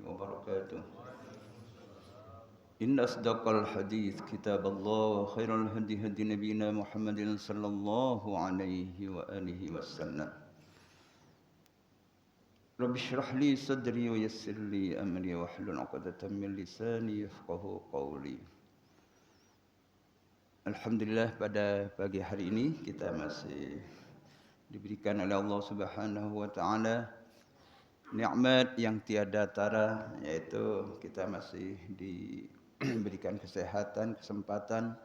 وبركاته. إن أصدق الحديث كتاب الله وخير الهدي هدي نبينا محمد صلى الله عليه وآله وسلم. رب اشرح لي صدري ويسر لي أمري واحلل عقدة من lisani yafqahu qawli. Alhamdulillah, pada pagi hari ini kita masih diberikan oleh Allah Subhanahu wa taala nikmat yang tiada tara, yaitu kita masih diberikan kesehatan, kesempatan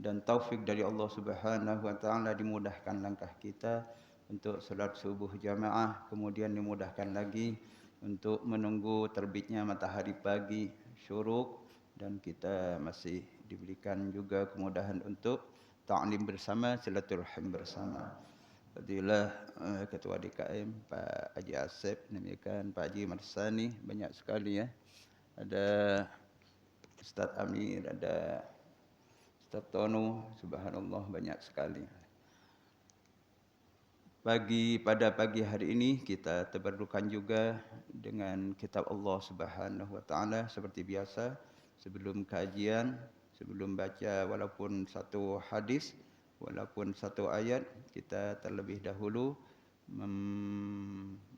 dan taufik dari Allah Subhanahu wa taala, dimudahkan langkah kita untuk salat subuh jamaah, kemudian dimudahkan lagi untuk menunggu terbitnya matahari pagi syuruk, dan kita masih diberikan juga kemudahan untuk ta'lim bersama, silaturahim bersama. Fadilah Ketua DKM Pak Haji Asep, demikian Pak Haji Marsani, banyak sekali ya. Ada Ustaz Amir, ada Ustaz Tono, subhanallah banyak sekali. Pada pagi hari ini kita tabarrukan juga dengan kitab Allah Subhanahu wa taala seperti biasa. Sebelum kajian, sebelum baca walaupun satu hadis, walaupun satu ayat, kita terlebih dahulu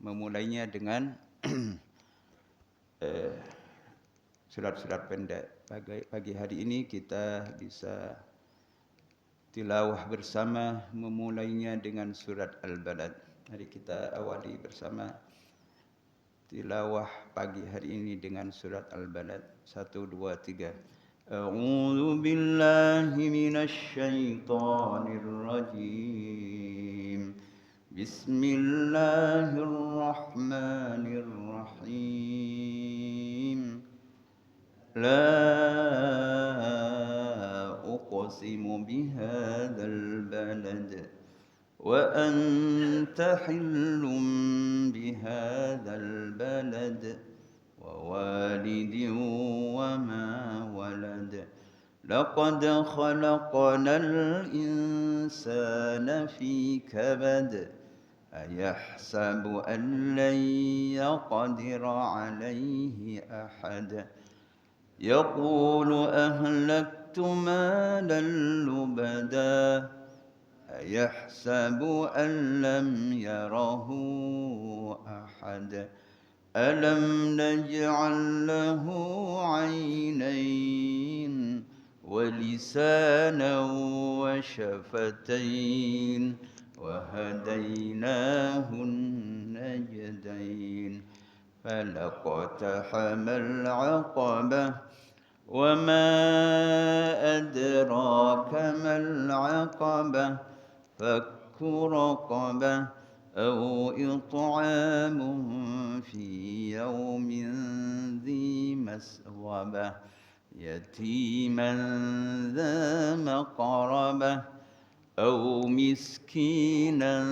memulainya dengan surat-surat pendek. Pagi hari ini kita bisa tilawah bersama, memulainya dengan surat Al-Balad. Mari kita awali bersama tilawah pagi hari ini dengan surat Al-Balad. 1, 2, 3. A'udzu billahi minasy syaithanir rajim. Bismillahirrahmanirrahim. La uqsimu bihadzal balad wa anta hillum bihadzal balad wa walidin wa ma walad. Laqad khalaqnal insana fi kabad ayahsabu an lan yaqdira alayhi ahad. يقول أهلكت مالا لبدا أيحسب أن لم يره أحد ألم نجعل له عينين ولسانا وشفتين وهديناه النجدين فلاقتحم العقبة وما أدراك ما العقبة فك رقبة أو إطعام في يوم ذي مسغبة يتيما ذا مقربة أو مسكينا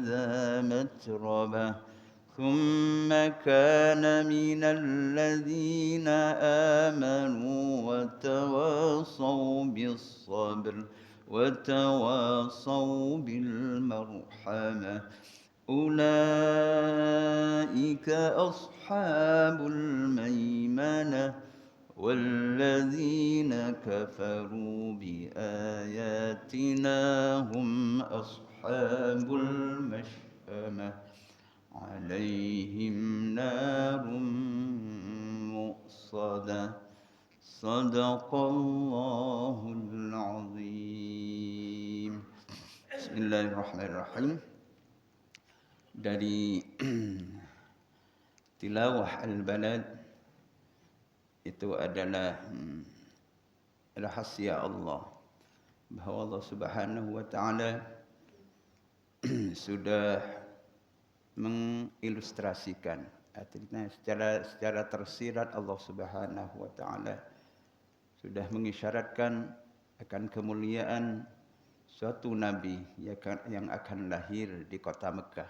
ذا متربة ثم كان من الذين آمنوا وتواصوا بالصبر وتواصوا بالمرحمة أولئك أصحاب الميمنة والذين كفروا بآياتنا هم أصحاب المشأمة عليهم نار مؤصدة. صدق الله العظيم. Bismillahirrahmanirrahim. Dari tilawah Al-Balad itu adalah rahasia Allah, bahawa Allah Subhanahu wa taala sudah mengilustrasikan, artinya secara tersirat Allah Subhanahu wa taala sudah mengisyaratkan akan kemuliaan suatu nabi yang akan lahir di kota Mekah.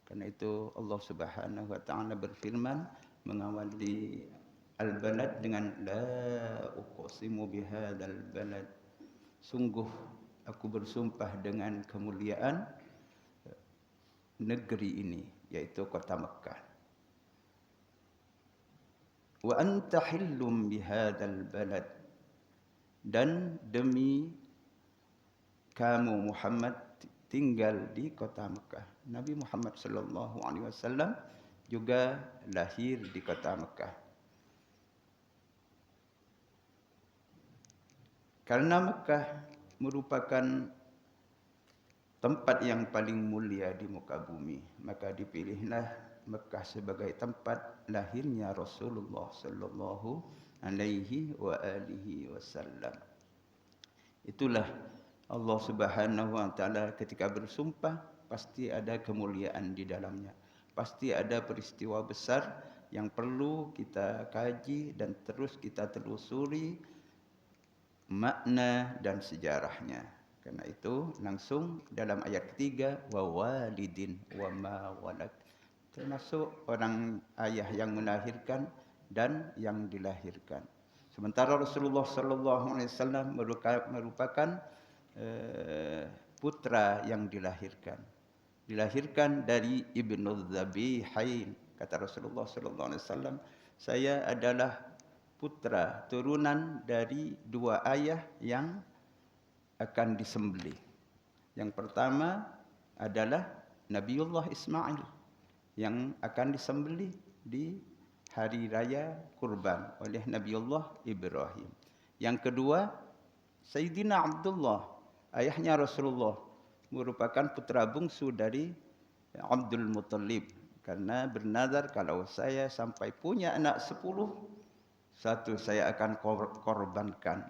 Karena itu Allah Subhanahu wa taala berfirman mengawali Al-Balad dengan la uqsimu bihadzal balad. Sungguh aku bersumpah dengan kemuliaan negeri ini, yaitu kota Mekah. wa anta hillum bihadzal balad, dan demi kamu Muhammad tinggal di kota Mekah. Nabi Muhammad sallallahu alaihi wasallam juga lahir di kota Mekah. Karena Mekah merupakan tempat yang paling mulia di muka bumi, maka dipilihlah Mekah sebagai tempat lahirnya Rasulullah sallallahu alaihi wa alihi wasallam. Itulah Allah Subhanahu wa taala ketika bersumpah pasti ada kemuliaan di dalamnya. Pasti ada peristiwa besar yang perlu kita kaji dan terus kita telusuri makna dan sejarahnya. Karena itu langsung dalam ayat ketiga, wa walidin wa ma walad, termasuk orang ayah yang melahirkan dan yang dilahirkan. Sementara Rasulullah sallallahu alaihi wasallam merupakan putra yang dilahirkan dari Ibnu Dzabihain. Kata Rasulullah sallallahu alaihi wasallam, saya adalah putra turunan dari dua ayah yang akan disembelih. Yang pertama adalah Nabiullah Ismail yang akan disembelih di hari raya kurban oleh Nabiullah Ibrahim. Yang kedua, Sayyidina Abdullah, ayahnya Rasulullah, merupakan putra bungsu dari Abdul Muttalib. Karena bernazar kalau saya sampai punya anak 10, satu saya akan korbankan.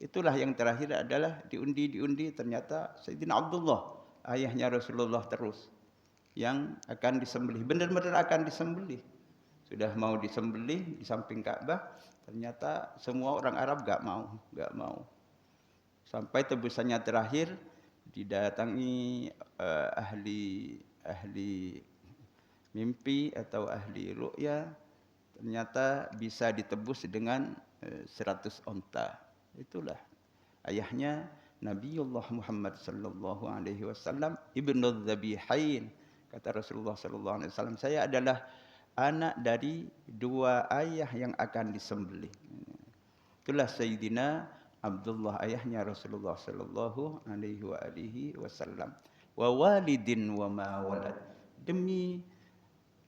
Itulah yang terakhir adalah diundi ternyata Sayyidina Abdullah, ayahnya Rasulullah terus, yang akan disembelih. Benar-benar akan disembelih. Sudah mau disembelih di samping Ka'bah, ternyata semua orang Arab enggak mau. Sampai tebusannya terakhir didatangi ahli mimpi atau ahli ru'ya, ternyata bisa ditebus dengan 100 onta. Itulah ayahnya Nabiullah Muhammad sallallahu alaihi wasallam, Ibnu Dzabihain. Kata Rasulullah sallallahu alaihi wasallam, saya adalah anak dari dua ayah yang akan disembelih. Itulah Sayyidina Abdullah, ayahnya Rasulullah sallallahu alaihi wasallam. Wa walidin wa ma walad, demi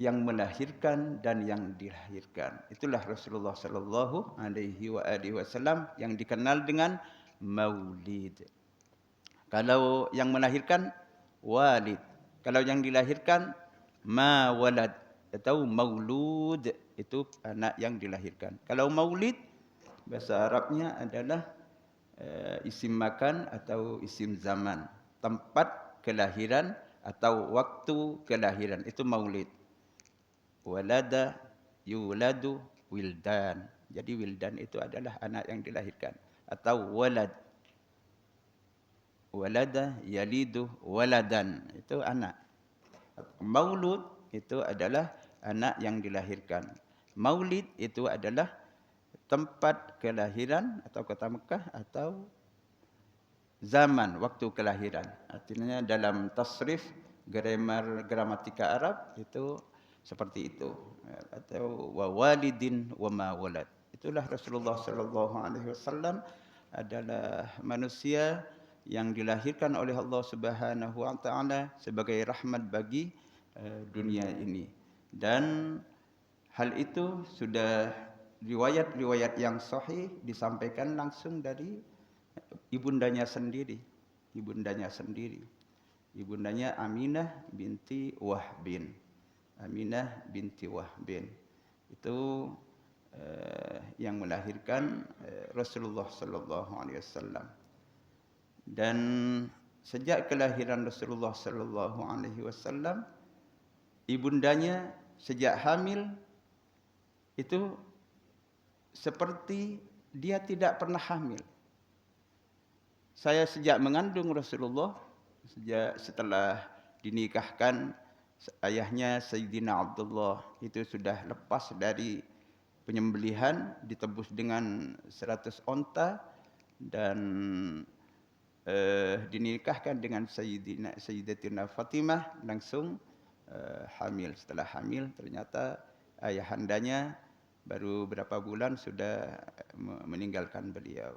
yang melahirkan dan yang dilahirkan. Itulah Rasulullah sallallahu alaihi wasallam yang dikenal dengan maulid. Kalau yang melahirkan walid, kalau yang dilahirkan ma walad atau maulud, itu anak yang dilahirkan. Kalau maulid bahasa Arabnya adalah isim makan atau isim zaman, tempat kelahiran atau waktu kelahiran, itu maulid. Walada yuladu wildan. Jadi wildan itu adalah anak yang dilahirkan. Atau walad. Walada yalidu waladan. Itu anak. Maulud itu adalah anak yang dilahirkan. Maulid itu adalah tempat kelahiran atau kota Mekah atau zaman waktu kelahiran. Artinya dalam tasrif gramatika Arab itu seperti itu. Atau wa walidin wa ma walad. Itulah Rasulullah sallallahu alaihi wasallam adalah manusia yang dilahirkan oleh Allah Subhanahu wa taala sebagai rahmat bagi dunia ini. Dan hal itu sudah riwayat-riwayat yang sahih disampaikan langsung dari ibundanya sendiri. Ibundanya Aminah binti Wahbin. Aminah binti Wahbin itu yang melahirkan Rasulullah sallallahu alaihi wasallam. Dan sejak kelahiran Rasulullah sallallahu alaihi wasallam, ibundanya sejak hamil itu seperti dia tidak pernah hamil. Saya sejak mengandung Rasulullah, sejak setelah dinikahkan, ayahnya Sayyidina Abdullah itu sudah lepas dari penyembelihan, ditebus dengan 100 onta dan dinikahkan dengan Sayyidatina Fatimah, langsung hamil. Setelah hamil ternyata ayahandanya baru berapa bulan sudah meninggalkan beliau.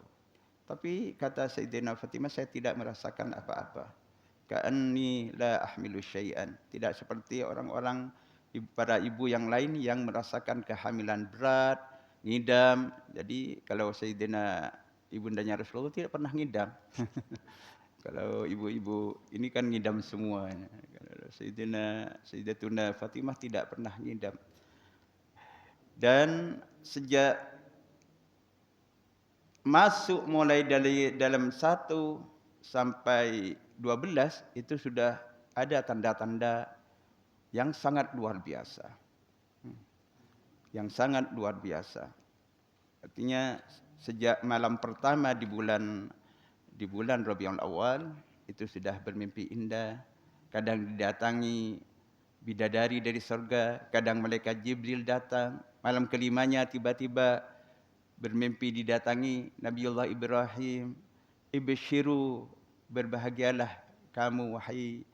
Tapi kata Sayyidina Fatimah, saya tidak merasakan apa-apa. Ka'anni la ahmilu syai'an. Tidak seperti orang-orang para ibu yang lain yang merasakan kehamilan berat, ngidam. Jadi kalau Sayyidina ibundanya Rasulullah tidak pernah ngidam. Kalau ibu-ibu ini kan ngidam semua. Kalau Sayyidatuna Fatimah tidak pernah ngidam. Dan sejak masuk mulai dari dalam 1 sampai 12 itu sudah ada tanda-tanda yang sangat luar biasa. Yang sangat luar biasa. Artinya sejak malam pertama di bulan Rabiul Awal itu sudah bermimpi indah. Kadang didatangi bidadari dari surga, kadang malaikat Jibril datang. Malam kelimanya tiba-tiba bermimpi didatangi Nabiullah Ibrahim. Ibshiru, berbahagialah kamu wahai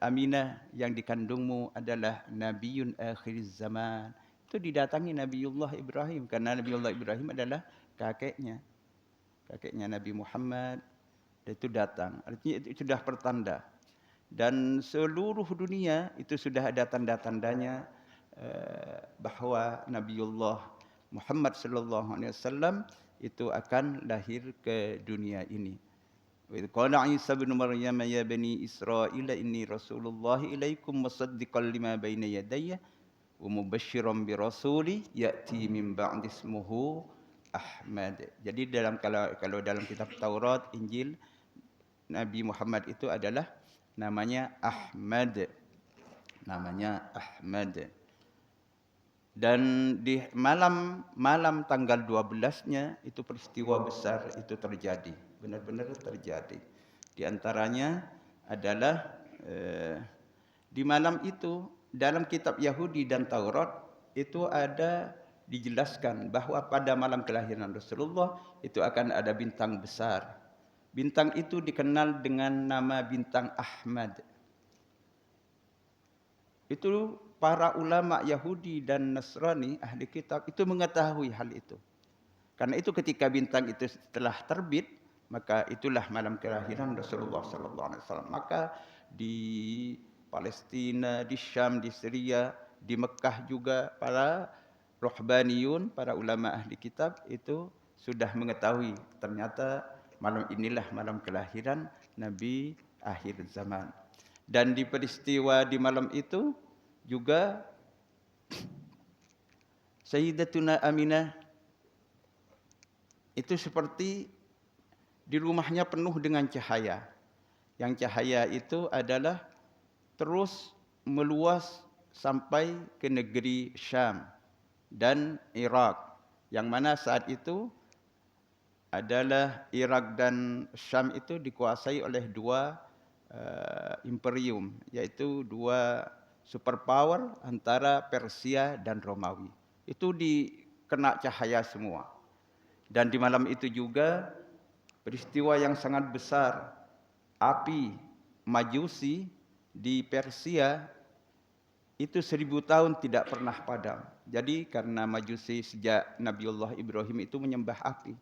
Aminah, yang dikandungmu adalah Nabiun akhir zaman. Itu didatangi Nabiullah Ibrahim karena Nabiullah Ibrahim adalah kakeknya Nabi Muhammad. Dan itu datang. Artinya itu sudah pertanda. Dan seluruh dunia itu sudah ada tanda-tandanya bahawa Nabiullah Muhammad sallallahu alaihi wasallam itu akan lahir ke dunia ini. Wa qala Isa bin Maryam ya bani Israil inni rasulullah ilaikum musaddiqan lima baina yadayya wa mubasysyiran bi rasuli ya'ti min ba'di ismuhu Ahmad. Jadi kalau dalam kitab Taurat, Injil, Nabi Muhammad itu adalah namanya Ahmad. Namanya Ahmad. Dan di malam tanggal 12-nya itu peristiwa besar itu terjadi. Benar-benar terjadi. Di antaranya adalah di malam itu dalam kitab Yahudi dan Taurat itu ada dijelaskan bahwa pada malam kelahiran Rasulullah itu akan ada bintang besar. Bintang itu dikenal dengan nama bintang Ahmad. Itu para ulama Yahudi dan Nasrani, ahli kitab, itu mengetahui hal itu. Karena itu ketika bintang itu telah terbit, maka itulah malam kelahiran Rasulullah sallallahu alaihi wasallam. Maka di Palestina, di Syam, di Syria, di Mekah juga para rohbaniyun, para ulama ahli kitab itu sudah mengetahui ternyata malam inilah malam kelahiran Nabi akhir zaman. Dan di peristiwa di malam itu juga Sayyidatuna Aminah itu seperti di rumahnya penuh dengan cahaya. Yang cahaya itu adalah terus meluas sampai ke negeri Syam dan Irak. Yang mana saat itu adalah Irak dan Syam itu dikuasai oleh dua imperium, yaitu dua superpower antara Persia dan Romawi. Itu dikena cahaya semua. Dan di malam itu juga peristiwa yang sangat besar, api Majusi di Persia itu 1000 tahun tidak pernah padam. Jadi karena Majusi sejak Nabiullah Ibrahim itu menyembah api.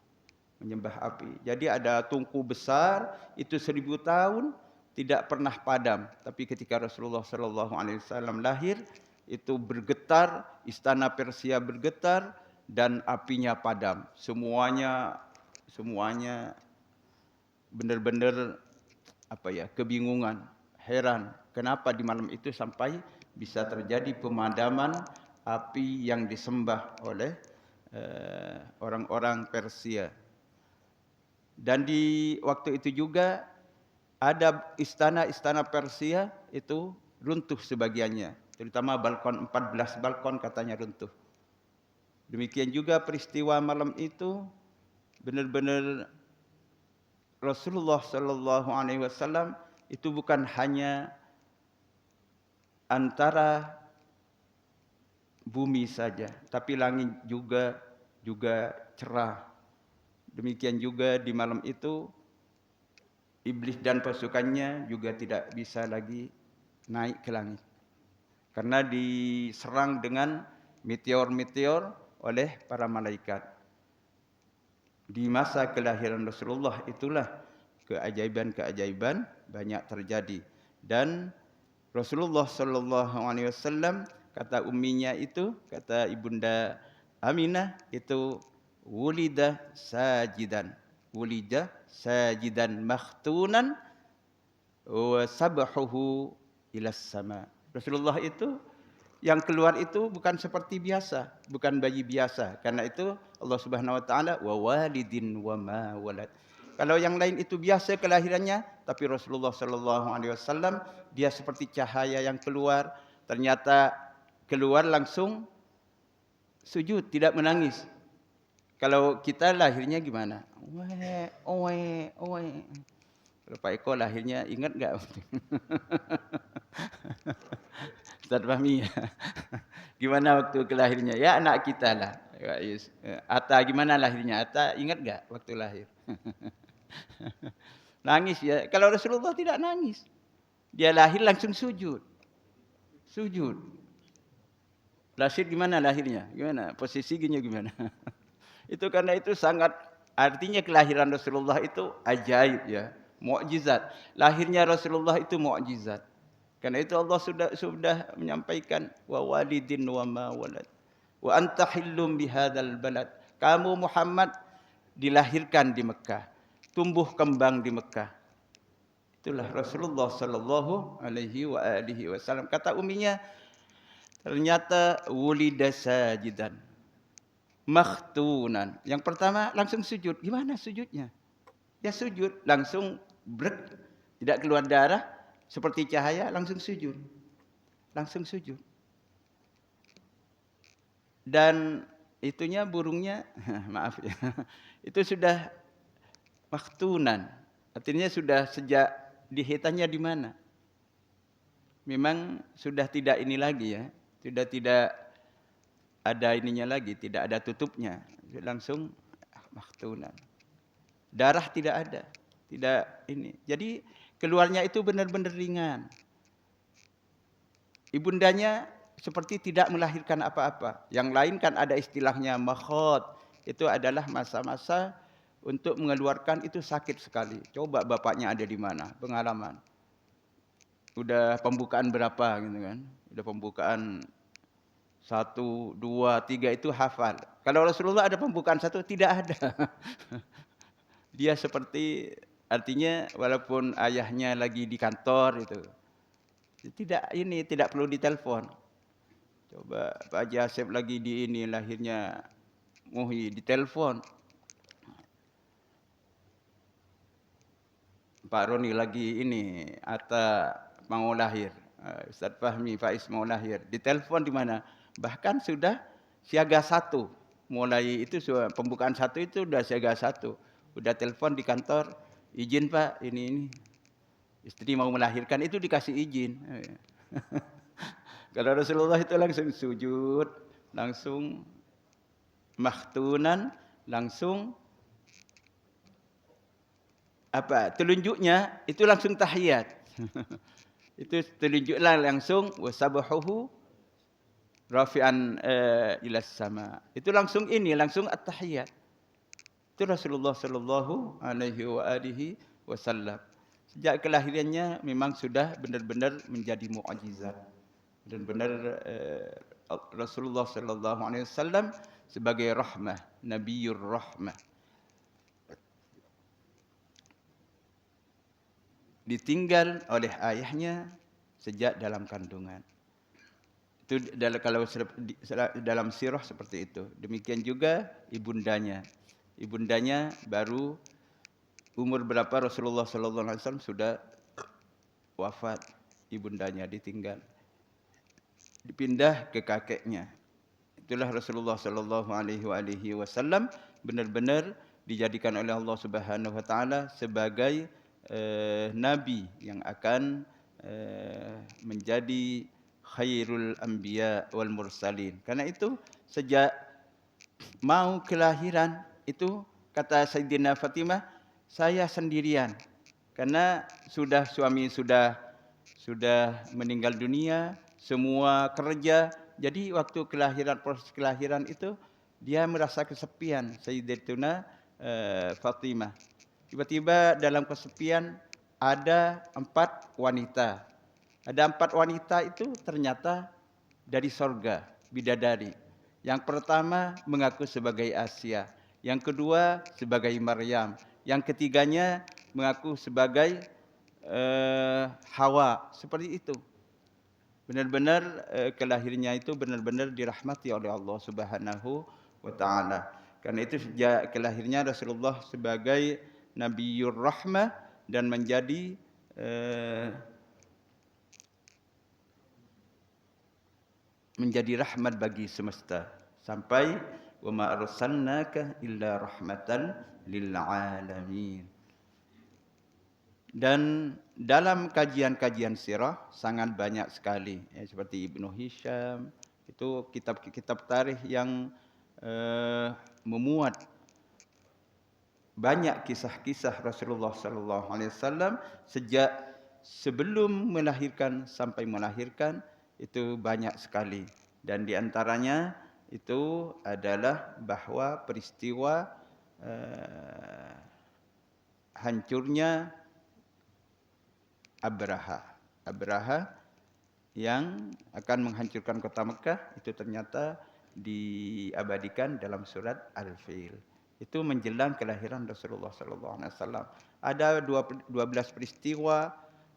Jadi ada tungku besar itu 1000 tahun tidak pernah padam. Tapi ketika Rasulullah sallallahu alaihi wasallam lahir, itu bergetar, istana Persia bergetar dan apinya padam. Semuanya benar-benar kebingungan, heran. Kenapa di malam itu sampai bisa terjadi pemadaman api yang disembah oleh orang-orang Persia. Dan di waktu itu juga ada istana-istana Persia itu runtuh sebagiannya. Terutama 14 balkon katanya runtuh. Demikian juga peristiwa malam itu benar-benar Rasulullah sallallahu alaihi wasallam itu bukan hanya antara bumi saja, tapi langit juga cerah. Demikian juga di malam itu iblis dan pasukannya juga tidak bisa lagi naik ke langit. Karena diserang dengan meteor-meteor oleh para malaikat. Di masa kelahiran Rasulullah itulah keajaiban-keajaiban banyak terjadi. Dan Rasulullah sallallahu alaihi wasallam, kata umminya itu, kata ibunda Aminah itu, wulida sajidan. Wulida sajidan makhtunan wa sabhuhu ila sama. Rasulullah itu yang keluar itu bukan seperti biasa, bukan bayi biasa. Karena itu Allah Subhanahu wa taala wa walidin wa ma walad. Kalau yang lain itu biasa kelahirannya, tapi Rasulullah sallallahu alaihi wasallam dia seperti cahaya yang keluar, ternyata keluar langsung sujud, tidak menangis. Kalau kita lahirnya gimana? Oe. Kalau Pak Eko lahirnya ingat enggak? Ustaz Fahmi, gimana waktu kelahirnya? Ya anak kita lah. Atta gimana lahirnya? Atta ingat enggak waktu lahir? Nangis ya. Kalau Rasulullah tidak nangis. Dia lahir langsung sujud. Sujud. Lahir gimana lahirnya? Gimana? Posisinya gimana? Itu karena itu sangat, artinya kelahiran Rasulullah itu ajaib ya. Mukjizat. Lahirnya Rasulullah itu mukjizat. Karena itu Allah sudah menyampaikan wa walidin wa ma walad. Wa anta hillum bihadzal balad. Kamu Muhammad dilahirkan di Mekah, tumbuh kembang di Mekah. Itulah Rasulullah sallallahu alaihi wasallam. Kata umminya, ternyata wulida sajidan makhtunan. Yang pertama langsung sujud. Gimana sujudnya? Ya sujud, langsung brek, tidak keluar darah, seperti cahaya, langsung sujud. Langsung sujud. Dan itunya burungnya, maaf ya, itu sudah makhtunan. Artinya sudah sejak dihitannya di mana? Memang sudah tidak ini lagi ya, sudah tidak ada ininya lagi, tidak ada tutupnya, langsung makhtunan. Darah tidak ada, tidak ini. Jadi keluarnya itu benar-benar ringan. Ibundanya seperti tidak melahirkan apa-apa. Yang lain kan ada istilahnya makhot. Itu adalah masa-masa untuk mengeluarkan itu sakit sekali. Coba bapaknya ada di mana? Pengalaman. Udah pembukaan berapa gitu kan? Udah pembukaan 1, 2, 3 itu hafal. Kalau Rasulullah ada pembukaan 1 tidak ada. Dia seperti, artinya walaupun ayahnya lagi di kantor itu, tidak perlu ditelepon. Coba Pak Haji Asep lagi di ini, lahirnya Muhi, ditelepon. Pak Roni lagi ini, Atta mau lahir, Ustaz Fahmi, Faiz mau lahir, ditelepon di mana? Bahkan sudah siaga 1. Mulai itu pembukaan 1 itu sudah siaga 1. Udah telepon di kantor, izin Pak, ini istri mau melahirkan, itu dikasih izin. Kalau Rasulullah itu langsung sujud, langsung makhtunan, langsung apa? Telunjuknya itu langsung tahiyat. Itu telunjuklah langsung wasabahuhu rafi'an ila sama. Itu langsung langsung at-tahiyat. Itu Rasulullah sallallahu alaihi wasallam. Sejak kelahirannya memang sudah benar-benar menjadi mukjizat. Benar-benar Rasulullah sallallahu alaihi wasallam sebagai rahmah, nabiyur rahmah. Ditinggal oleh ayahnya sejak dalam kandungan. Itu kalau dalam sirah seperti itu. Demikian juga ibundanya. Ibundanya baru umur berapa Rasulullah sallallahu alaihi wasallam sudah wafat, ibundanya ditinggal. Dipindah ke kakeknya. Itulah Rasulullah sallallahu alaihi wasallam benar-benar dijadikan oleh Allah Subhanahu wa taala sebagai nabi yang akan menjadi khairul anbiya wal mursalin. Karena itu sejak mau kelahiran itu kata Sayyidina Fatimah, saya sendirian. Karena suami sudah meninggal dunia, semua kerja. Jadi waktu kelahiran, proses kelahiran itu dia merasa kesepian, Sayyidatuna Fatimah. Tiba-tiba dalam kesepian ada 4 wanita. Ada 4 wanita itu ternyata dari sorga, bidadari. Yang pertama mengaku sebagai Asia, yang kedua sebagai Maryam, yang ketiganya mengaku sebagai Hawa. Seperti itu. Benar-benar kelahirnya itu benar-benar dirahmati oleh Allah Subhanahu wa taala. Karena itu sejak kelahirnya Rasulullah sebagai Nabiur Rahmah dan menjadi rahmat bagi semesta. Sampai wa ma arsalnaka illa rahmatan lil alamin. Dan dalam kajian-kajian sirah sangat banyak sekali, ya, seperti Ibnu Hisham, itu kitab-kitab tarikh yang memuat banyak kisah-kisah Rasulullah sallallahu alaihi wasallam sejak sebelum melahirkan sampai melahirkan, itu banyak sekali. Dan di antaranya itu adalah bahwa peristiwa hancurnya Abraha yang akan menghancurkan kota Mekah itu ternyata diabadikan dalam surat Al-Fil. Itu menjelang kelahiran Rasulullah sallallahu alaihi wasallam. Ada 12 peristiwa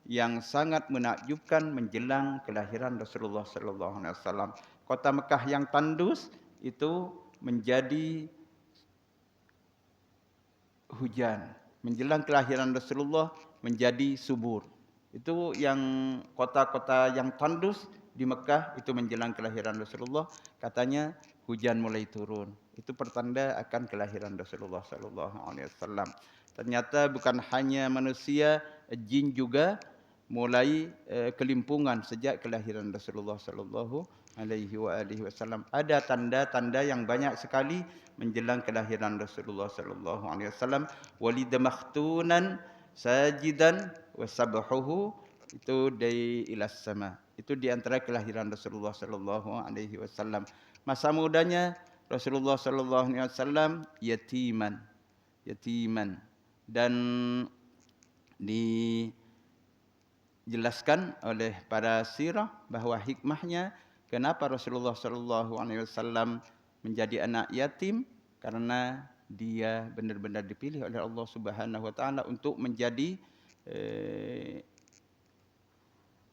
yang sangat menakjubkan menjelang kelahiran Rasulullah sallallahu alaihi wasallam. Kota Mekah yang tandus itu menjadi hujan. Menjelang kelahiran Rasulullah menjadi subur. Itu yang kota-kota yang tandus di Mekah itu menjelang kelahiran Rasulullah, katanya hujan mulai turun. Itu pertanda akan kelahiran Rasulullah sallallahu alaihi wasallam. Ternyata bukan hanya manusia, jin juga mulai kelimpungan sejak kelahiran Rasulullah sallallahu alaihi wasallam. Ada tanda-tanda yang banyak sekali menjelang kelahiran Rasulullah sallallahu alaihi wasallam. Walid makhtunan sajidan wasabhuhu itu dari ilas sama. Itu di antara kelahiran Rasulullah sallallahu alaihi wasallam. Masa mudanya Rasulullah sallallahu alaihi wasallam yatiman dan dijelaskan oleh para sirah bahwa hikmahnya kenapa Rasulullah sallallahu alaihi wasallam menjadi anak yatim, karena dia benar-benar dipilih oleh Allah Subhanahu wa taala untuk menjadi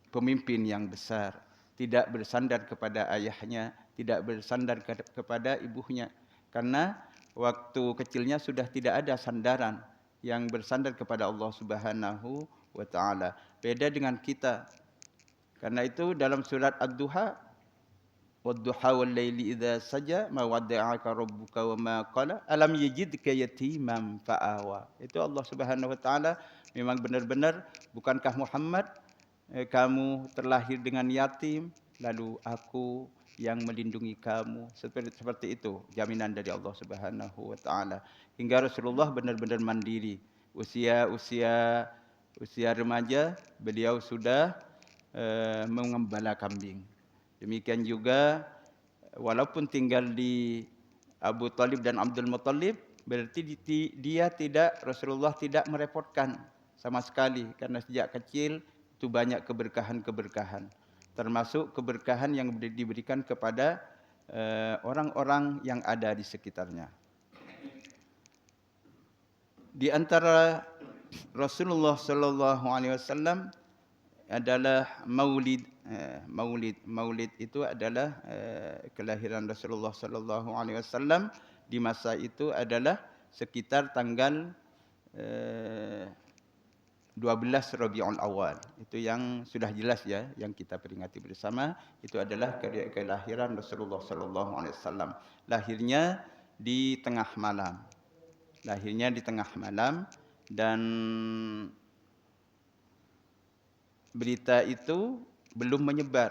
pemimpin yang besar, tidak bersandar kepada ayahnya, tidak bersandar kepada ibunya, karena waktu kecilnya sudah tidak ada sandaran yang bersandar kepada Allah Subhanahu wa taala. Beda dengan kita. Karena itu dalam surat Ad-Duha, wad-duha wal laili idza saja ma wadda'aka rabbuka wa ma qala alam yajidka yatiman fa'awa. Itu Allah Subhanahu wa taala memang benar-benar, bukankah Muhammad kamu terlahir dengan yatim lalu aku yang melindungi kamu, seperti itu jaminan dari Allah Subhanahu wa taala. Hingga Rasulullah benar-benar mandiri. Usia remaja beliau sudah mengembala kambing. Demikian juga walaupun tinggal di Abu Talib dan Abdul Muttalib, berarti Rasulullah tidak merepotkan sama sekali, karena sejak kecil itu banyak keberkahan-keberkahan, termasuk keberkahan yang diberikan kepada orang-orang yang ada di sekitarnya. Di antara Rasulullah sallallahu alaihi wasallam adalah Maulid itu adalah kelahiran Rasulullah sallallahu alaihi wasallam. Di masa itu adalah sekitar tanggal 12 Rabiul Awal. Itu yang sudah jelas ya, yang kita peringati bersama, itu adalah kelahiran Rasulullah sallallahu alaihi wasallam. Lahirnya di tengah malam. Dan berita itu belum menyebar,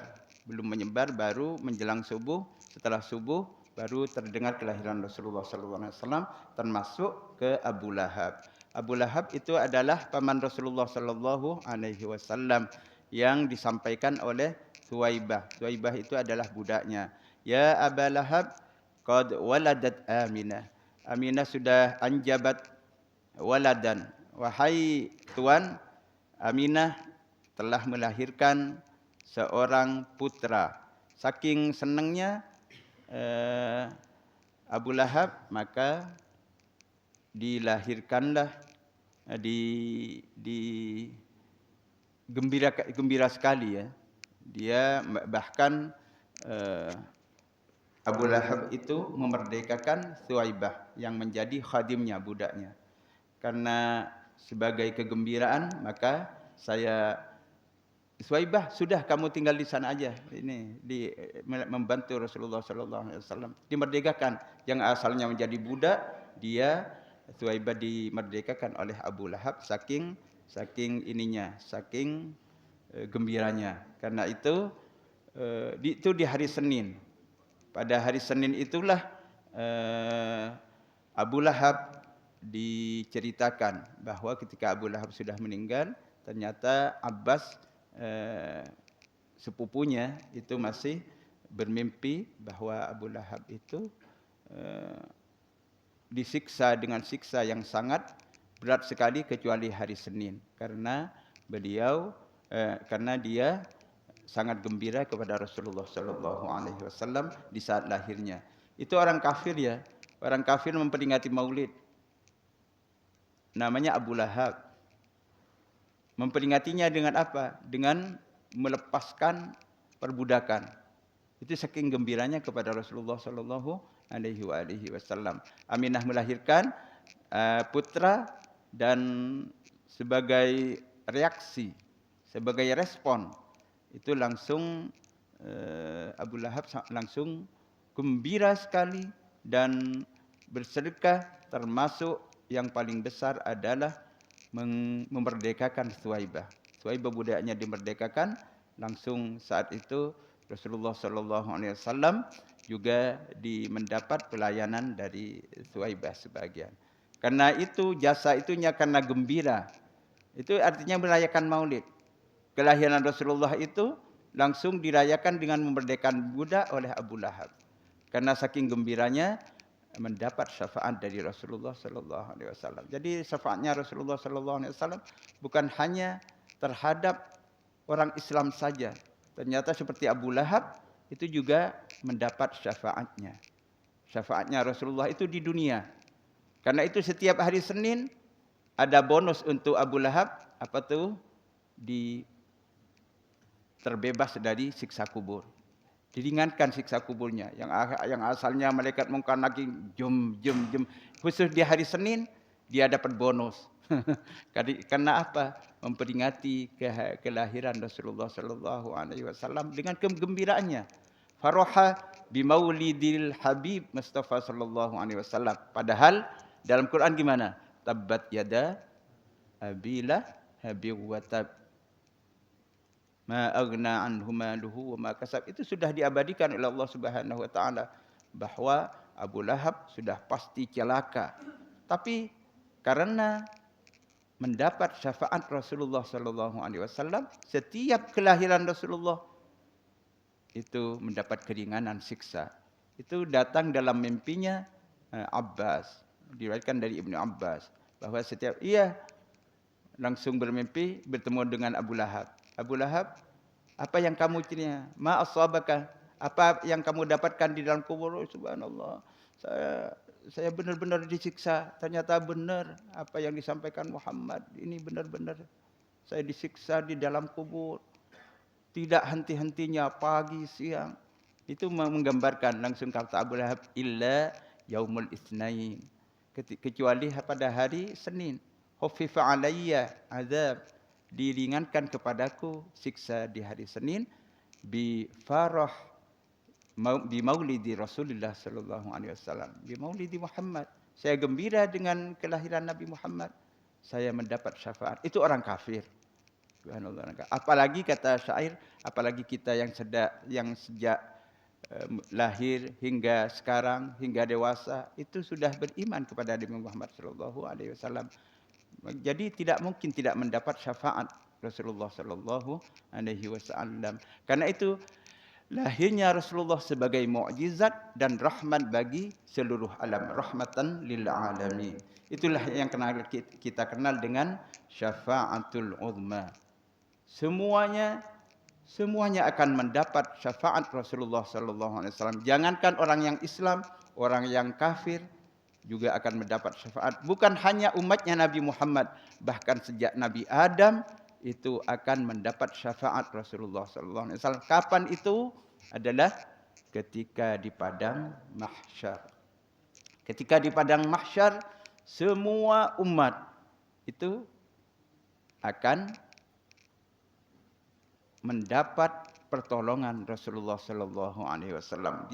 baru menjelang subuh. Setelah subuh baru terdengar kelahiran Rasulullah sallallahu alaihi wasallam, termasuk ke Abu Lahab. Abu Lahab itu adalah paman Rasulullah sallallahu alaihi wasallam yang disampaikan oleh Suwaibah. Suwaibah itu adalah budaknya. Ya Aba Lahab, qad waladat Aminah. Aminah sudah anjabat waladan. Wahai Tuan, Aminah telah melahirkan seorang putra. Saking senangnya Abu Lahab, maka dilahirkanlah di gembira sekali ya. Dia bahkan Abu Lahab itu memerdekakan Thuwaibah yang menjadi khadimnya, budaknya. Karena sebagai kegembiraan, maka saya Thuwaibah, sudah kamu tinggal di sana aja. Ini membantu Rasulullah sallallahu alaihi wasallam dimerdekakan. Yang asalnya menjadi budak, dia Thuwaibah dimerdekakan oleh Abu Lahab saking ininya, saking gembiranya. Karena itu di hari Senin. Pada hari Senin itulah Abu Lahab diceritakan bahwa ketika Abu Lahab sudah meninggal, ternyata Abbas sepupunya itu masih bermimpi bahwa Abu Lahab itu disiksa dengan siksa yang sangat berat sekali kecuali hari Senin, karena dia sangat gembira kepada Rasulullah sallallahu alaihi wasallam di saat lahirnya. Itu orang kafir ya. Orang kafir memperingati Maulid. Namanya Abu Lahab. Memperingatinya dengan apa? Dengan melepaskan perbudakan. Itu saking gembiranya kepada Rasulullah sallallahu alaihi wasallam. Aminah melahirkan putra, dan sebagai reaksi, sebagai respon, itu langsung Abu Lahab langsung gembira sekali dan bersedekah, termasuk yang paling besar adalah memerdekakan Thuwaibah. Thuwaibah budaknya dimerdekakan, langsung saat itu Rasulullah sallallahu alaihi wasallam juga mendapat pelayanan dari Thuwaibah sebagian. Karena itu jasa itunya karena gembira. Itu artinya merayakan Maulid. Kelahiran Rasulullah itu langsung dirayakan dengan memerdekakan budak oleh Abu Lahab. Karena saking gembiranya mendapat syafaat dari Rasulullah sallallahu alaihi wasallam. Jadi syafaatnya Rasulullah sallallahu alaihi wasallam bukan hanya terhadap orang Islam saja. Ternyata seperti Abu Lahab itu juga mendapat syafaatnya. Syafaatnya Rasulullah itu di dunia. Karena itu setiap hari Senin ada bonus untuk Abu Lahab, apa tuh? Terbebas dari siksa kubur. Diringankan siksa kuburnya. Yang asalnya malaikat mungkar lagi jum. Khusus di hari Senin dia dapat bonus. Karena apa? Memperingati kelahiran Rasulullah sallallahu alaihi wasallam dengan kegembiraannya. Faraha bi maulidil Habib Mustafa sallallahu alaihi wasallam. Padahal dalam Quran gimana? Tabbat yada abilah habib wa tab. Ma aghna anhu maluhu wa ma kasab. Itu sudah diabadikan oleh Allah Subhanahu wa taala bahwa Abu Lahab sudah pasti celaka. Tapi karena mendapat syafaat Rasulullah sallallahu alaihi wasallam, setiap kelahiran Rasulullah itu mendapat keringanan siksa. Itu datang dalam mimpinya Abbas. Diriwayatkan dari Ibnu Abbas bahwa setiap langsung bermimpi bertemu dengan Abu Lahab. Abu Lahab, apa yang kamu cerita? Ma asabaka? Apa yang kamu dapatkan di dalam kubur? Subhanallah. Saya benar-benar disiksa. Ternyata benar apa yang disampaikan Muhammad. Ini benar-benar saya disiksa di dalam kubur. Tidak henti-hentinya pagi, siang. Itu menggambarkan langsung kata Abu Lahab, illa yaumul itsnain. Kecuali pada hari Senin. Khuffifa alayya azab. Diringankan kepadaku siksa di hari Senin bi maulidi Rasulullah sallallahu alaihi wasallam, bi maulidi Muhammad. Saya gembira dengan kelahiran Nabi Muhammad. Saya mendapat syafaat. Itu orang kafir. Apalagi kata syair, apalagi kita yang sejak lahir hingga sekarang, hingga dewasa, itu sudah beriman kepada Nabi Muhammad sallallahu alaihi wasallam. Jadi tidak mungkin tidak mendapat syafaat Rasulullah sallallahu alaihi wasallam. Karena itu lahirnya Rasulullah sebagai mukjizat dan rahmat bagi seluruh alam, rahmatan lil alamin. Itulah yang kita kenal dengan syafaatul uzma. Semuanya akan mendapat syafaat Rasulullah sallallahu alaihi wasallam. Jangankan orang yang Islam, orang yang kafir juga akan mendapat syafaat. Bukan hanya umatnya Nabi Muhammad, bahkan sejak Nabi Adam itu akan mendapat syafaat Rasulullah sallallahu alaihi wasallam. Kapan itu? Adalah ketika di padang mahsyar. Ketika di padang mahsyar, semua umat itu akan mendapat pertolongan Rasulullah sallallahu alaihi wasallam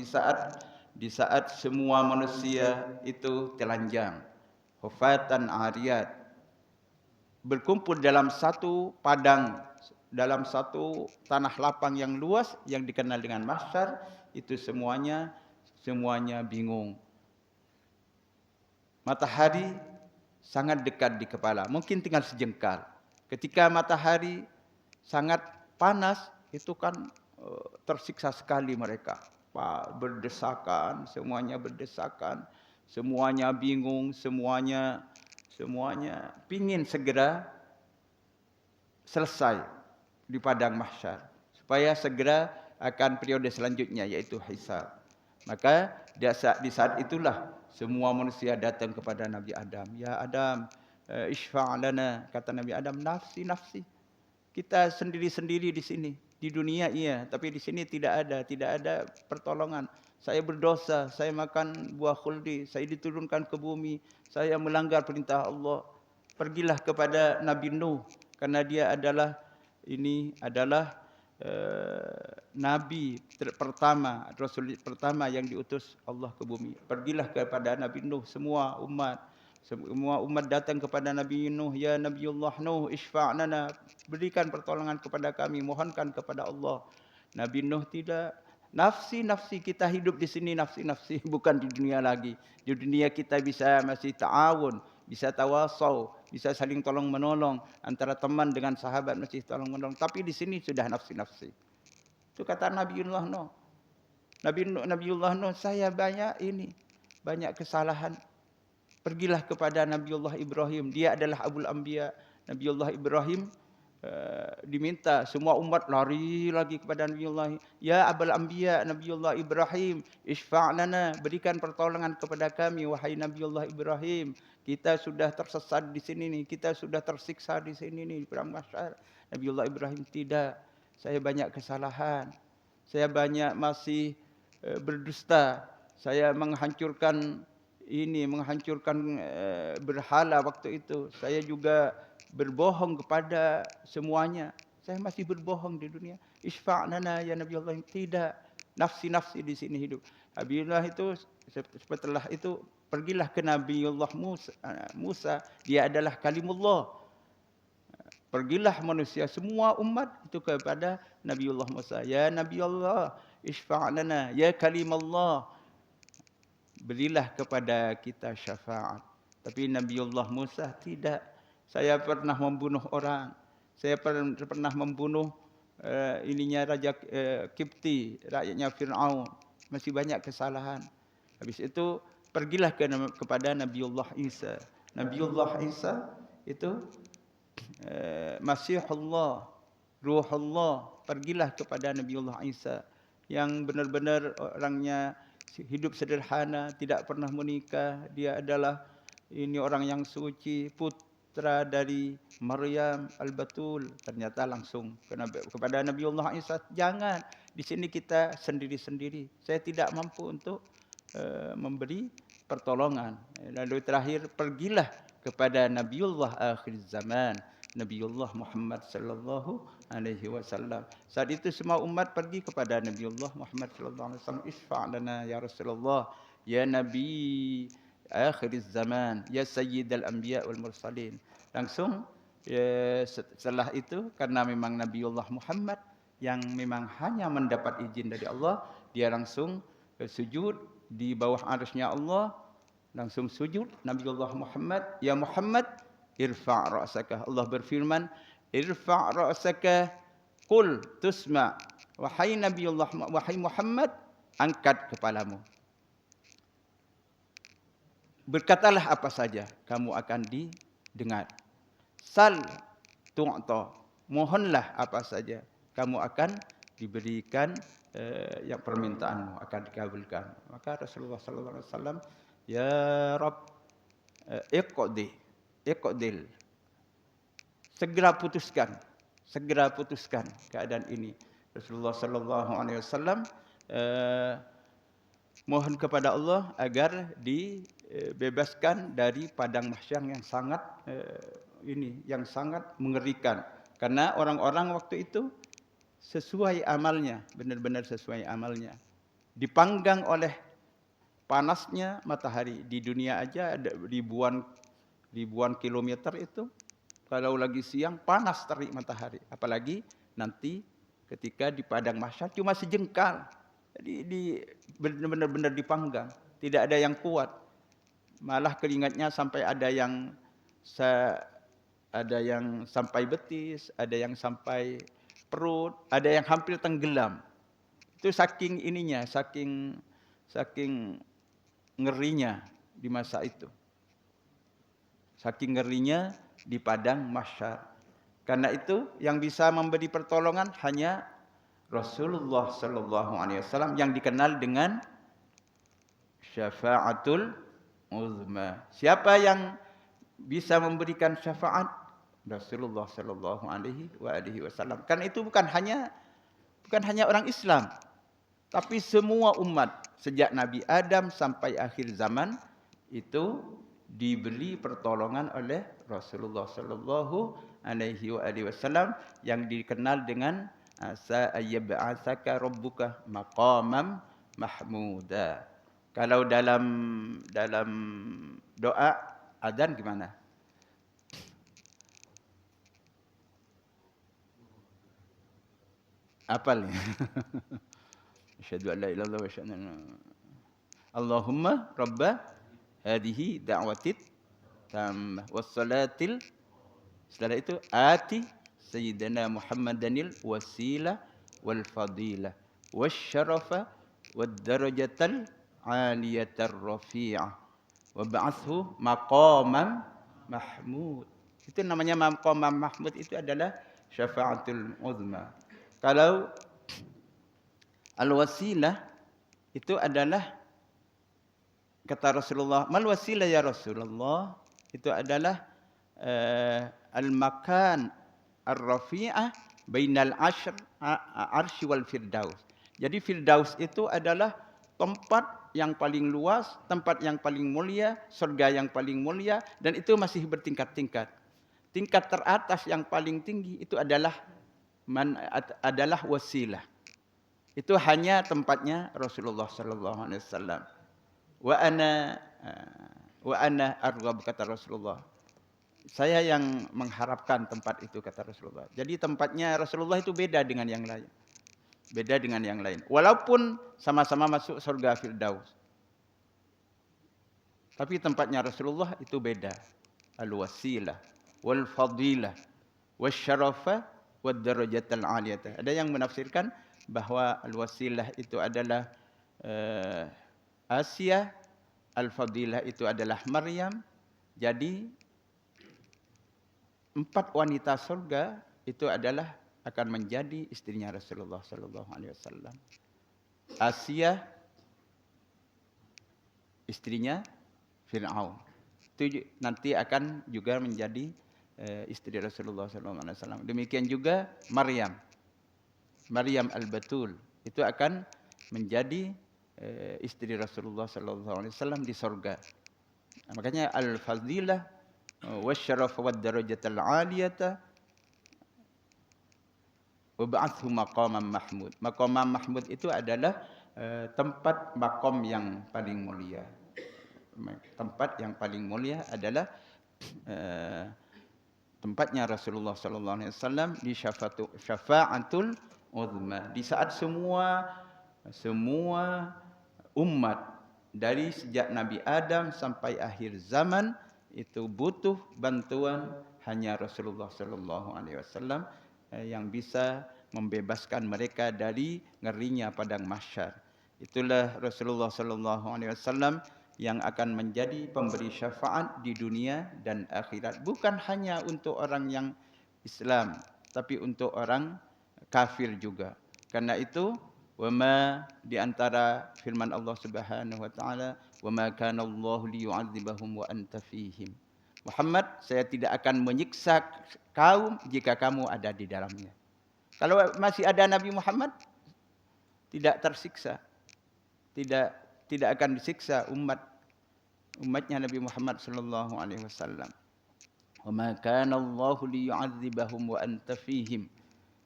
di saat semua manusia itu telanjang, hufatan ariyat, berkumpul dalam satu padang, dalam satu tanah lapang yang luas yang dikenal dengan mahsyar, itu semuanya bingung. Matahari sangat dekat di kepala, mungkin tinggal sejengkal. Ketika matahari sangat panas, itu kan tersiksa sekali mereka. Berdesakan, semuanya berdesakan, semuanya bingung, semuanya pingin segera selesai di padang mahsyar, supaya segera akan periode selanjutnya, yaitu hisab. Maka di saat itulah semua manusia datang kepada Nabi Adam. Ya Adam, isfa' lana, kata Nabi Adam, nafsi nafsi. Kita sendiri-sendiri di sini. Di dunia iya, tapi di sini tidak ada pertolongan. Saya berdosa, saya makan buah khuldi, saya diturunkan ke bumi, saya melanggar perintah Allah. Pergilah kepada Nabi Nuh, karena dia adalah Nabi pertama, Rasul pertama yang diutus Allah ke bumi. Pergilah kepada Nabi Nuh, semua umat datang kepada Nabi Nuh. Ya Nabiullah Nuh, isfa' lana, berikan pertolongan kepada kami, mohonkan kepada Allah. Nabi Nuh tidak. Nafsi kita hidup di sini nafsi, bukan di dunia lagi. Di dunia kita bisa masih ta'awun, bisa tawasau, bisa saling tolong menolong antara teman dengan sahabat, masih tolong menolong. Tapi di sini sudah nafsi. Itu kata Nabiullah Nuh. Nabiullah Nuh, saya banyak kesalahan. Pergilah kepada Nabiullah Ibrahim, dia adalah Abul Anbiya. Nabiullah Ibrahim diminta, semua umat lari lagi kepada Nabiullah. Ya Abul Anbiya, Nabiullah Ibrahim, isfa' lana, berikan pertolongan kepada kami wahai Nabiullah Ibrahim. Kita sudah tersesat di sini nih, kita sudah tersiksa di sini nih di padang mahsyar. Nabiullah Ibrahim, tidak. Saya banyak kesalahan. Saya banyak masih berdusta. Saya menghancurkan berhala waktu itu. Saya juga berbohong kepada semuanya. Saya masih berbohong di dunia. Isfa' lana ya Nabi Allah. Tidak. Nafsi di sini hidup. Nabiullah itu setelah itu pergilah ke Nabiullah Musa. Dia adalah kalimullah. Pergilah manusia semua umat itu kepada Nabiullah Musa. Ya Nabi Allah, isfa' lana ya kalimullah. Berilah kepada kita syafaat. Tapi Nabiullah Musa tidak. Saya pernah membunuh orang. Saya pernah membunuh Raja Kipti, rakyatnya Fir'aun. Masih banyak kesalahan. Habis itu pergilah kepada Nabiullah Isa. Nabiullah Isa itu Masihullah, Ruhullah. Pergilah kepada Nabiullah Isa yang benar-benar orangnya hidup sederhana, tidak pernah menikah. Dia adalah orang yang suci, putra dari Maryam Al-Batul. Ternyata langsung kepada Nabiullah Isa, jangan, di sini kita sendiri-sendiri. Saya tidak mampu untuk memberi pertolongan. Lalu terakhir, pergilah kepada Nabiullah akhir zaman, Nabiullah Muhammad sallallahu alaihi wasallam. Saat itu semua umat pergi kepada Nabiullah Muhammad sallallahu alaihi wasallam. Isfa' lana ya Rasulullah, ya Nabi akhir zaman, ya Sayyidal Anbiya wal Mursalin. Langsung setelah itu, karena memang Nabiullah Muhammad yang memang hanya mendapat izin dari Allah, dia langsung sujud di bawah arsy-Nya Allah. Langsung sujud Nabiullah Muhammad, ya Muhammad irfa' ra'saka. Allah berfirman, irfa' ra'saka qul tusma' wahai Nabiullah, wahai Muhammad, angkat kepalamu. Berkatalah apa saja, kamu akan didengar. Sal tu'ta, mohonlah apa saja, kamu akan diberikan yang permintaanmu akan dikabulkan. Maka Rasulullah sallallahu alaihi wasallam, ya Rabb, iqdil, segera putuskan keadaan ini. Rasulullah sallallahu alaihi wasallam mohon kepada Allah agar dibebaskan dari padang mahsyar yang sangat yang sangat mengerikan. Karena orang-orang waktu itu sesuai amalnya, benar-benar sesuai amalnya. Dipanggang oleh panasnya matahari. Di dunia aja ada ribuan kilometer itu. Kalau lagi siang panas terik matahari. Apalagi nanti ketika di padang mahsyar cuma sejengkal. Jadi benar-benar dipanggang. Tidak ada yang kuat. Malah keringatnya sampai ada yang sampai betis, ada yang sampai perut, ada yang hampir tenggelam. Itu saking ininya, saking ngerinya di masa itu. Saking ngerinya di padang mahsyar. Karena itu yang bisa memberi pertolongan hanya Rasulullah sallallahu alaihi wasallam yang dikenal dengan syafaatul uzma. Siapa yang bisa memberikan syafaat? Rasulullah sallallahu alaihi wasallam. Kan itu bukan hanya orang Islam, tapi semua umat sejak Nabi Adam sampai akhir zaman itu diberi pertolongan oleh Rasulullah sallallahu alaihi wasallam yang dikenal dengan asa ayyab'atsaka rabbuka maqamam mahmuda. Kalau dalam doa adzan gimana? Apal ni. Asyhadu an la ilaha illallah wa asyhadu anna Allahumma rabba hadhihi da'watit tammah was salatil, setelah itu ati sayyidina Muhammadanil wasilah wal fadilah wasyarafa wad darajatal aliyatar rafi'ah wa ba'athu maqaman mahmud. Itu namanya maqaman mahmud, itu adalah syafaatul uzma. Kalau al-wasilah itu adalah, kata Rasulullah, mal wasilah ya Rasulullah, itu adalah al-makan ar-rafi'ah bainal arsy wal firdaus. Jadi firdaus itu adalah tempat yang paling luas, tempat yang paling mulia, surga yang paling mulia, dan itu masih bertingkat-tingkat. Tingkat teratas yang paling tinggi itu adalah wasilah. Itu hanya tempatnya Rasulullah sallallahu alaihi wasallam. Wa ana arghab, kata Rasulullah. Saya yang mengharapkan tempat itu, kata Rasulullah. Jadi tempatnya Rasulullah itu beda dengan yang lain. Beda dengan yang lain. Walaupun sama-sama masuk surga Firdaus. Tapi tempatnya Rasulullah itu beda. Al-wasilah wal fadilah wasyarafa wad darajatal aliyah. Ada yang menafsirkan bahwa al-wasilah itu adalah Asia, al-fadilah itu adalah Maryam. Jadi 4 wanita surga itu adalah akan menjadi istrinya Rasulullah sallallahu alaihi wasallam. Asia istrinya Fir'aun. Itu nanti akan juga menjadi istri Rasulullah sallallahu alaihi wasallam. Demikian juga Maryam al-Batul itu akan menjadi istri Rasulullah sallallahu alaihi wasallam di surga. Nah, makanya al-fadilah wasyaraf wad darajatal aliyata wa ba'athu maqaman mahmud. Maqaman mahmud itu adalah tempat makom yang paling mulia. Tempat yang paling mulia adalah tempatnya Rasulullah sallallahu alaihi wasallam di syafaatul uzma. Di saat semua umat dari sejak Nabi Adam sampai akhir zaman itu butuh bantuan, hanya Rasulullah sallallahu alaihi wasallam yang bisa membebaskan mereka dari ngerinya padang mahsyar. Itulah Rasulullah sallallahu alaihi wasallam yang akan menjadi pemberi syafaat di dunia dan akhirat, bukan hanya untuk orang yang Islam, tapi untuk orang kafir juga. Karena itu, wama di antara firman Allah Subhanahu wa taala, wama kana Allah liyu'adzibahum wa anta fihim. Muhammad, saya tidak akan menyiksa kaum jika kamu ada di dalamnya. Kalau masih ada Nabi Muhammad, tidak tersiksa. Tidak akan disiksa umatnya Nabi Muhammad sallallahu alaihi wasallam. Wa ma kana Allahu liyu'adzibahum wa anta fihim.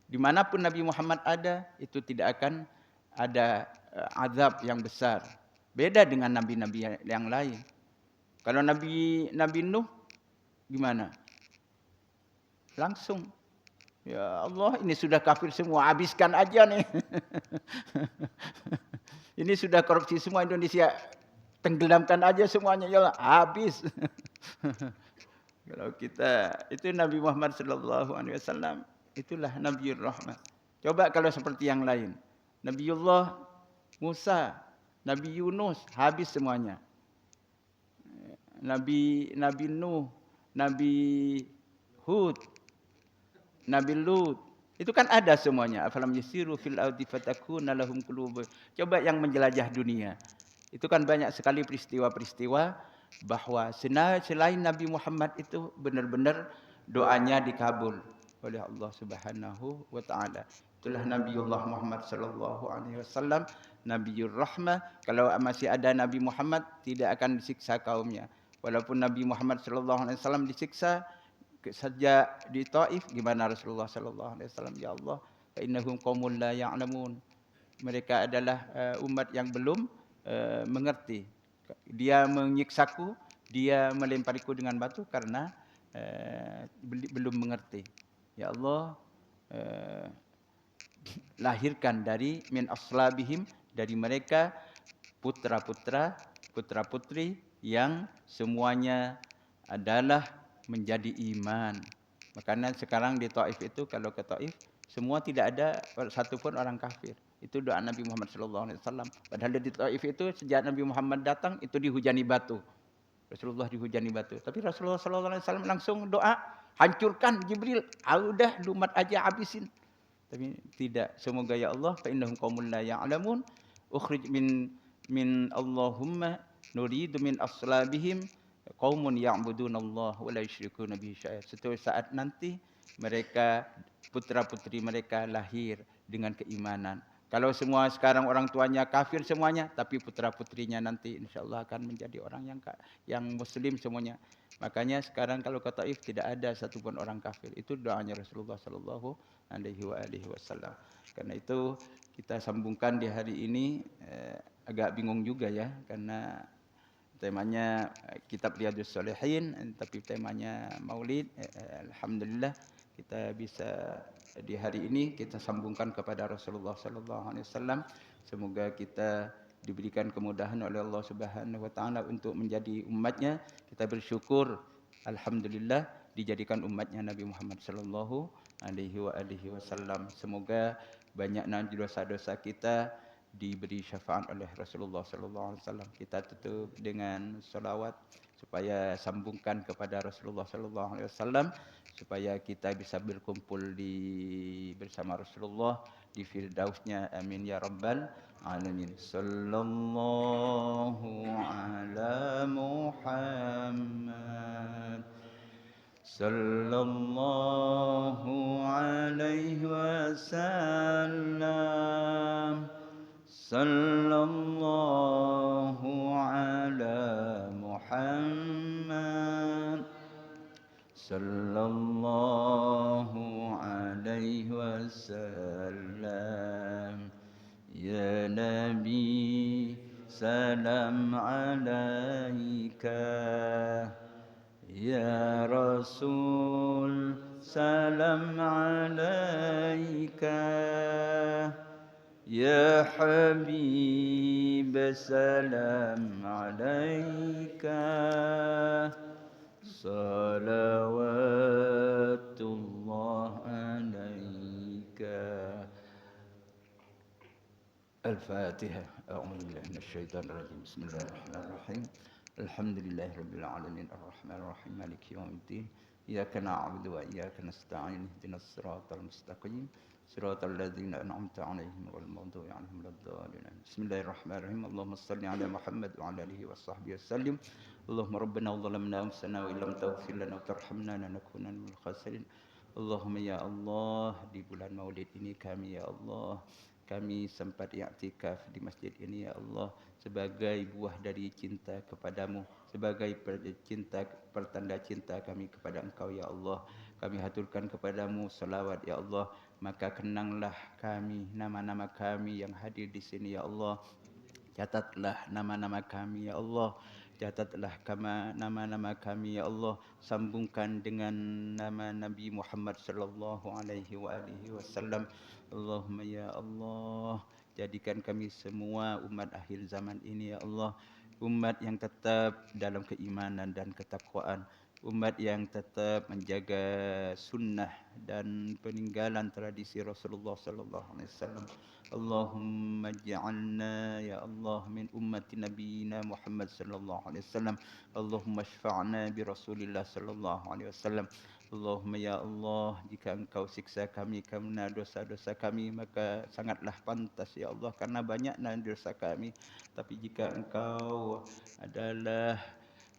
Dimanapun Nabi Muhammad ada, itu tidak akan ada azab yang besar. Beda dengan nabi-nabi yang lain. Kalau Nabi Nuh gimana? Langsung, ya Allah, ini sudah kafir semua, habiskan aja nih. Ini sudah korupsi semua Indonesia, tenggelamkan aja semuanya, ya Allah, habis. Kalau kita, itu Nabi Muhammad sallallahu alaihi wasallam, itulah Nabiur Rahmah. Coba kalau seperti yang lain, Nabiullah Musa, Nabi Yunus, habis semuanya. Nabi Nuh, Nabi Hud, Nabi Lut, itu kan ada semuanya. Afalam yasiru fil ardi fatakuna lahum qulub. Coba yang menjelajah dunia. Itu kan banyak sekali peristiwa-peristiwa bahwa selain Nabi Muhammad itu benar-benar doanya dikabul oleh Allah Subhanahu wa taala. Itulah Nabiullah Muhammad sallallahu alaihi wasallam, Nabiur Rahmah. Kalau masih ada Nabi Muhammad, tidak akan disiksa kaumnya. Walaupun Nabi Muhammad sallallahu alaihi wasallam disiksa sejak di Taif, gimana Rasulullah sallallahu alaihi wasallam, ya Allah, fa innahum qaumul la ya'lamun. Mereka adalah umat yang belum mengerti. Dia menyiksaku, dia melempariku dengan batu karena belum mengerti. Ya Allah, lahirkan dari min aslabihim, dari mereka putra-putri yang semuanya adalah menjadi iman. Makanya sekarang di Taif itu, kalau ke Taif, semua tidak ada satupun orang kafir. Itu doa Nabi Muhammad SAW. Padahal di Taif itu sejak Nabi Muhammad datang itu dihujani batu. Rasulullah dihujani batu. Tapi Rasulullah SAW langsung doa, hancurkan Jibril. Udah lumat aja, habisin. Tapi tidak. Semoga ya Allah, fa innahum qaumul la ya'lamun, ukhrij min Allahumma nuridu min aslabihim qaumun ya'budunallah wa la yusyrikuna bihi syai'an. Suatu saat nanti mereka, putra-putri mereka lahir dengan keimanan. Kalau semua sekarang orang tuanya kafir semuanya, tapi putra-putrinya nanti insyaallah akan menjadi orang yang muslim semuanya. Makanya sekarang kalau ke Taif tidak ada satupun orang kafir. Itu doanya Rasulullah sallallahu alaihi wasallam. Karena itu kita sambungkan di hari ini, agak bingung juga ya, karena temanya kitab Riyadhus Shalihin, tapi temanya Maulid. Alhamdulillah kita bisa di hari ini kita sambungkan kepada Rasulullah sallallahu alaihi wasallam. Semoga kita diberikan kemudahan oleh Allah Subhanahu wa taala untuk menjadi umatnya. Kita bersyukur, alhamdulillah dijadikan umatnya Nabi Muhammad sallallahu alaihi wasallam. Semoga banyak dosa-dosa kita diberi syafaat oleh Rasulullah sallallahu alaihi wasallam. Kita tutup dengan selawat supaya sambungkan kepada Rasulullah sallallahu alaihi wasallam, supaya kita bisa berkumpul bersama Rasulullah di firdausnya. Amin ya rabbal alamin. Sallallahu ala Muhammad sallallahu alaihi wasallam. Sallallahu ala Muhammad sallallahu alaihi wasallam. Ya Nabi, salam alaika. Ya Rasul, salam alaika. Ya Habib, salam alaika. Salawatullah alaika. الفاتحة. أعوذ بالله من الشيطان الرجيم. بسم الله الرحمن الرحيم. الحمد لله رب العالمين الرحمن الرحيم مالك يوم الدين. إياك نعبد وإياك نستعين اهدنا الصراط المستقيم صراط الذين أنعمت عليهم غير المغضوب عليهم ولا الضالين. بسم الله الرحمن الرحيم. اللهم صل على محمد وعلى آله وصحبه وسلم. اللهم ربنا ظلمنا أنفسنا وإن لم تغفر لنا وترحمنا لنكونن من الخاسرين. Allahumma ya Allah, di bulan Maulid ini kami ya Allah, kami sempat i'tikaf di masjid ini ya Allah sebagai buah dari cinta kepadamu, sebagai pertanda cinta kami kepada Engkau ya Allah. Kami haturkan kepadamu salawat ya Allah, maka kenanglah kami, nama-nama kami yang hadir di sini ya Allah. Catatlah nama-nama kami ya Allah. Catatlah nama-nama kami ya Allah. Sambungkan dengan nama Nabi Muhammad sallallahu alaihi wasallam. Allahumma ya Allah, jadikan kami semua umat akhir zaman ini ya Allah, umat yang tetap dalam keimanan dan ketakwaan, umat yang tetap menjaga sunnah dan peninggalan tradisi Rasulullah sallallahu alaihi wasallam. Allahumma ij'alna ya Allah min ummati nabiyina Muhammad sallallahu alaihi wasallam. Allahumma syfa'na bi Rasulillah sallallahu alaihi wasallam. Allahumma ya Allah, jika Engkau siksa kami karena dosa-dosa kami, maka sangatlah pantas ya Allah karena banyaknya dosa kami. Tapi jika Engkau adalah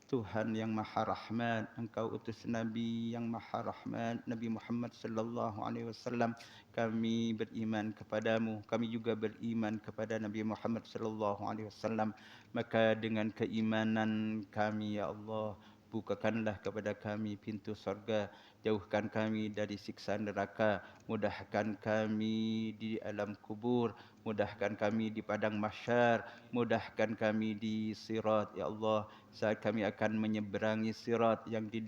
Tuhan yang Maha Rahman, Engkau utus Nabi yang Maha Rahman, Nabi Muhammad sallallahu alaihi wasallam. Kami beriman kepadamu, kami juga beriman kepada Nabi Muhammad sallallahu alaihi wasallam. Maka dengan keimanan kami ya Allah, bukakanlah kepada kami pintu surga, jauhkan kami dari siksa neraka, mudahkan kami di alam kubur, mudahkan kami di padang mahsyar, mudahkan kami di sirat ya Allah. Saat kami akan menyeberangi sirat yang di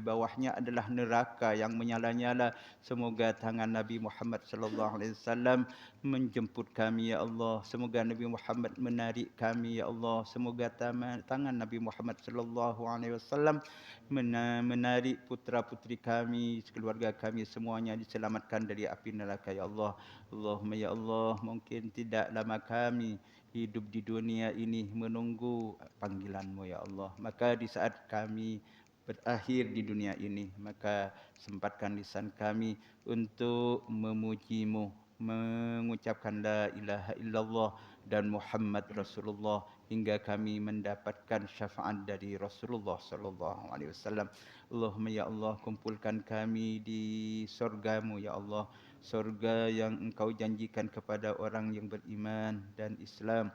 bawahnya adalah neraka yang menyala-nyala, semoga tangan Nabi Muhammad sallallahu alaihi wasallam menjemput kami ya Allah. Semoga Nabi Muhammad menarik kami ya Allah. Semoga tangan Nabi Muhammad sallallahu alaihi wasallam menarik putra-putri kami, keluarga kami semuanya diselamatkan dari api neraka ya Allah. Allahumma ya Allah, mungkin tidak lama kami hidup di dunia ini menunggu panggilan-Mu ya Allah. Maka di saat kami berakhir di dunia ini, maka sempatkan lisan kami untuk memuji-Mu, mengucapkan la ilaha illallah dan Muhammad Rasulullah hingga kami mendapatkan syafaat dari Rasulullah sallallahu alaihi wasallam. Allahumma ya Allah, kumpulkan kami di surga-Mu ya Allah, surga yang Engkau janjikan kepada orang yang beriman dan Islam.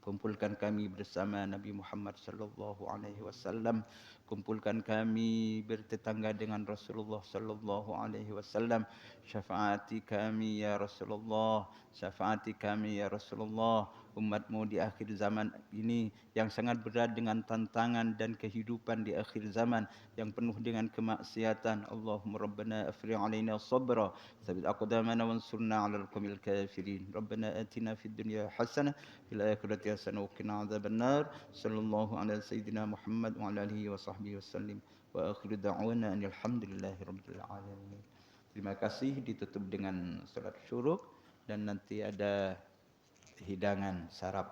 Kumpulkan kami bersama Nabi Muhammad sallallahu alaihi wasallam. Kumpulkan kami bertetangga dengan Rasulullah sallallahu alaihi wasallam. Syafaati kami ya Rasulullah, syafaati kami ya Rasulullah. Umat-Mu di akhir zaman ini yang sangat berat dengan tantangan dan kehidupan di akhir zaman yang penuh dengan kemaksiatan. Allahumma rabbana afrigh alaina sabra, tsabbit aqdamana wansurna 'alal qawmil kafirin. Rabbana atina fid dunya hasanah fil akhirati hasanah wa qina adzabannar. Sallallahu ala sayyidina Muhammad wa ala alihi wa sahbihi wasallim. Wa akhiru da'wana alhamdulillahi rabbil alamin. Terima kasih. Ditutup dengan salat syuruk dan nanti ada hidangan sarapan.